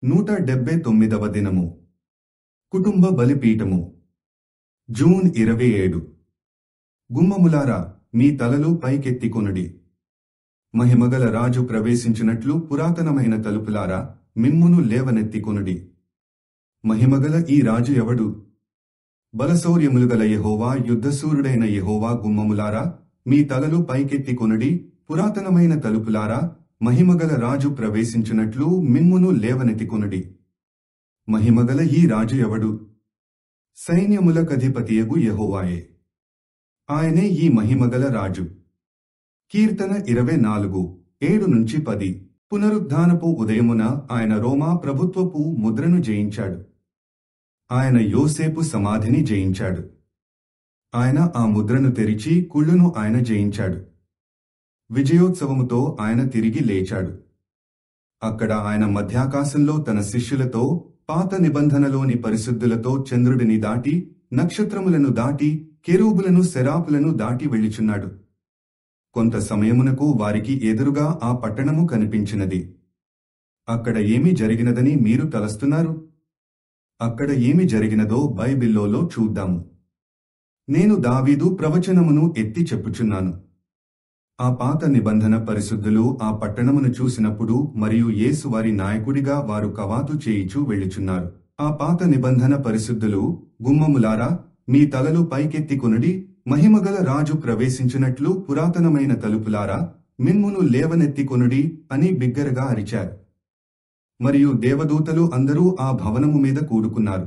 179వ దినము. కుటుంబ బలిపీఠము. జూన్ 27. గుమ్మములారా, మీ తలలు పైకెత్తికొనుడి. మహిమగల రాజు ప్రవేశించినట్లు పురాతనమైన తలుపులారా, మిమ్మును లేవనెత్తికొనుడి. మహిమగల ఈ రాజు ఎవడు? బలశౌర్యములుగల యెహోవా, యుద్ధశూరుడైన యెహోవా. గుమ్మములారా, మీ తలలు పైకెత్తికొనుడి. పురాతనమైన తలుపులారా, మహిమగల రాజు ప్రవేశించినట్లు మిమ్మును లేవనెత్తికొనుడి. మహిమగల ఈ రాజు ఎవడు? సైన్యములకధిపతియగు యెహోవాయే. ఆయనే ఈ మహిమగల రాజు. కీర్తన 24, 7-10. పునరుద్ధానపు ఉదయమున ఆయన రోమా ప్రభుత్వపు ముద్రను జయించాడు. ఆయన యోసేపు సమాధిని జయించాడు. ఆయన ఆ ముద్రను తెరిచి కుళ్ళును ఆయన జయించాడు. విజయోత్సవముతో ఆయన తిరిగి లేచాడు. అక్కడ ఆయన మధ్యాకాశంలో తన శిష్యులతో, పాత నిబంధనలోని పరిశుద్ధులతో చంద్రుడిని దాటి, నక్షత్రములను దాటి, కెరూబులను సెరాపులను దాటి వెళ్ళుచున్నాడు. కొంత సమయమునకు వారికి ఎదురుగా ఆ పట్టణము కనిపించినది. అక్కడ ఏమి జరిగినదని మీరు తలస్తున్నారు? అక్కడ ఏమి జరిగినదో బైబిల్లో చూద్దాము. నేను దావీదు ప్రవచనమును ఎత్తి చెప్పుచున్నాను. ఆ పాత నిబంధన పరిశుద్ధులు ఆ పట్టణమును చూసినప్పుడు మరియు యేసు వారి నాయకుడిగా వారు కవాతు చేయిచూ వెళ్ళుచున్నారు. ఆ పాత నిబంధన పరిశుద్ధులు, గుమ్మములారా, మీ తలలు పైకెత్తికొనుడి. మహిమగల రాజు ప్రవేశించినట్లు పురాతనమైన తలుపులారా, మిమ్మును లేవనెత్తికొనుడి అని బిగ్గరగా అరిచారు. మరియు దేవదూతలు అందరూ ఆ భవనము మీద కూడుకున్నారు.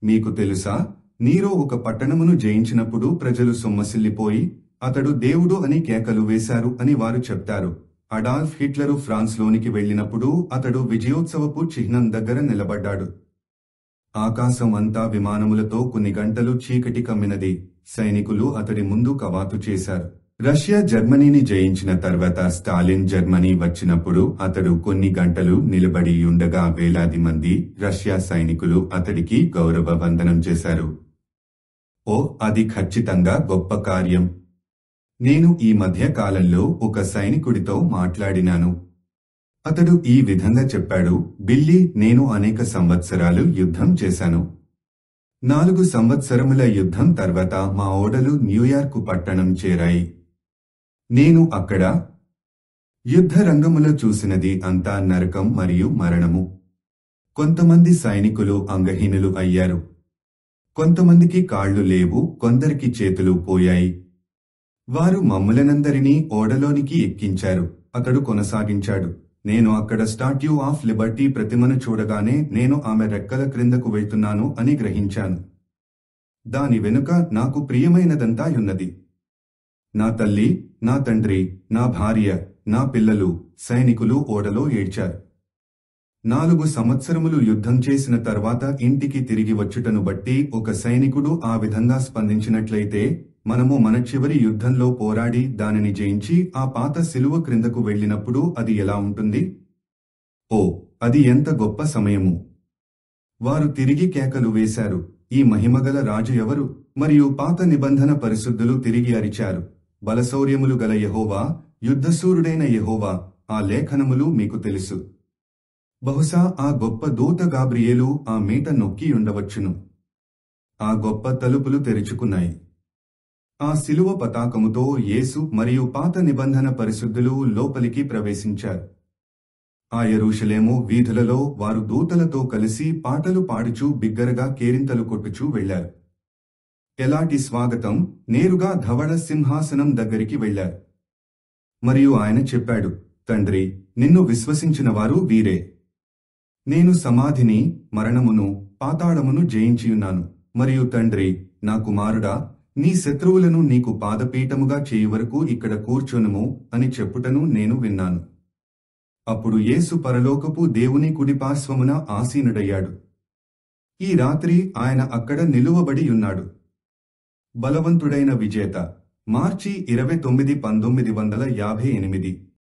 మీకు తెలుసా, నీరో ఒక పట్టణమును జయించినప్పుడు ప్రజలు సొమ్మసిల్లిపోయి, అతడు దేవుడు అని కేకలు వేశారు అని వారు చెప్తారు. అడాల్ఫ్ హిట్లరు ఫ్రాన్స్లోనికి వెళ్ళినప్పుడు అతడు విజయోత్సవపు చిహ్నం దగ్గర నిలబడ్డాడు. ఆకాశం అంతా విమానములతో కొన్ని గంటలు చీకటి కమ్మినది. సైనికులు అతడి ముందు కవాతు చేశారు. రష్యా జర్మనీని జయించిన తర్వాత స్టాలిన్ జర్మనీ వచ్చినప్పుడు అతడు కొన్ని గంటలు నిలబడి ఉండగా వేలాది మంది రష్యా సైనికులు అతడికి గౌరవ వందనం చేశారు. ఓ, అది ఖచ్చితంగా గొప్ప కార్యం. నేను ఈ మధ్య కాలంలో ఒక సైనికుడితో మాట్లాడినాను. అతడు ఈ విధంగా చెప్పాడు, బిల్లీ, నేను అనేక సంవత్సరాలు యుద్ధం చేశాను. 4 సంవత్సరముల యుద్ధం తర్వాత మా ఓడలు న్యూయార్కు పట్టణం చేరాయి. నేను అక్కడ యుద్ధ రంగములో చూసినది అంతా నరకం మరియు మరణము. కొంతమంది సైనికులు అంగహీనులు అయ్యారు. కొంతమందికి కాళ్లు లేవు, కొందరికి చేతులు పోయాయి. వారు మమ్ములనందరినీ ఓడలోనికి ఎక్కించారు. అతడు కొనసాగించాడు, నేను అక్కడ స్టాట్యూ ఆఫ్ లిబర్టీ ప్రతిమను చూడగానే నేను ఆమె రెక్కల క్రిందకు వెళ్తున్నాను అని గ్రహించాను. దాని వెనుక నాకు ప్రియమైనదంతా యున్నది. నా తల్లి, నా తండ్రి, నా భార్య, నా పిల్లలు. సైనికులు ఓడలో ఏడ్చారు. 4 సంవత్సరములు యుద్ధం చేసిన తర్వాత ఇంటికి తిరిగి వచ్చుటను బట్టి ఒక సైనికుడు ఆ విధంగా స్పందించినట్లయితే, మనము మన చివరి యుద్ధంలో పోరాడి దానిని జయించి ఆ పాత సిలువ క్రిందకు వెళ్ళినప్పుడు అది ఎలా ఉంటుంది? ఓ, అది ఎంత గొప్ప సమయము! వారు తిరిగి కేకలు వేశారు, ఈ మహిమగల రాజు ఎవరు? మరియు పాత నిబంధన పరిశుద్ధులు తిరిగి అరిచారు, బలశౌర్యములు గల యెహోవా, యుద్ధశూరుడైన యెహోవా. ఆ లేఖనములు మీకు తెలుసు. బహుశా ఆ గొప్ప దూత గాబ్రియేలు ఆ మీట నొక్కి ఉండవచ్చును. ఆ గొప్ప తలుపులు తెరుచుకున్నాయి. ఆ శిలువ పతాకముతో యేసు మరియు పాత నిబంధన పరిశుద్ధులు లోపలికి ప్రవేశించారు. ఆ యెరూషలేము వీధులలో వారు దూతలతో కలిసి పాటలు పాడుచూ బిగ్గరగా కేరింతలు కొట్టుచూ వెళ్లారు. ఎలాంటి స్వాగతం! నేరుగా ధవళ సింహాసనం దగ్గరికి వెళ్లారు. మరియు ఆయన చెప్పాడు, తండ్రి, నిన్ను విశ్వసించిన వారు వీరే. నేను సమాధిని, మరణమును, పాతాళమును జయించియున్నాను. మరియు తండ్రి, నా కుమారుడా, నీ శత్రువులను నీకు పాదపీఠముగా చేయి వరకు ఇక్కడ కూర్చొనుము అని చెప్పుటను నేను విన్నాను. అప్పుడు యేసు పరలోకపు దేవుని కుడిపార్శ్వమున ఆసీనుడయ్యాడు. ఈ రాత్రి ఆయన అక్కడ నిలువబడి ఉన్నాడు. బలవంతుడైన విజేత. మార్చి 29, 1958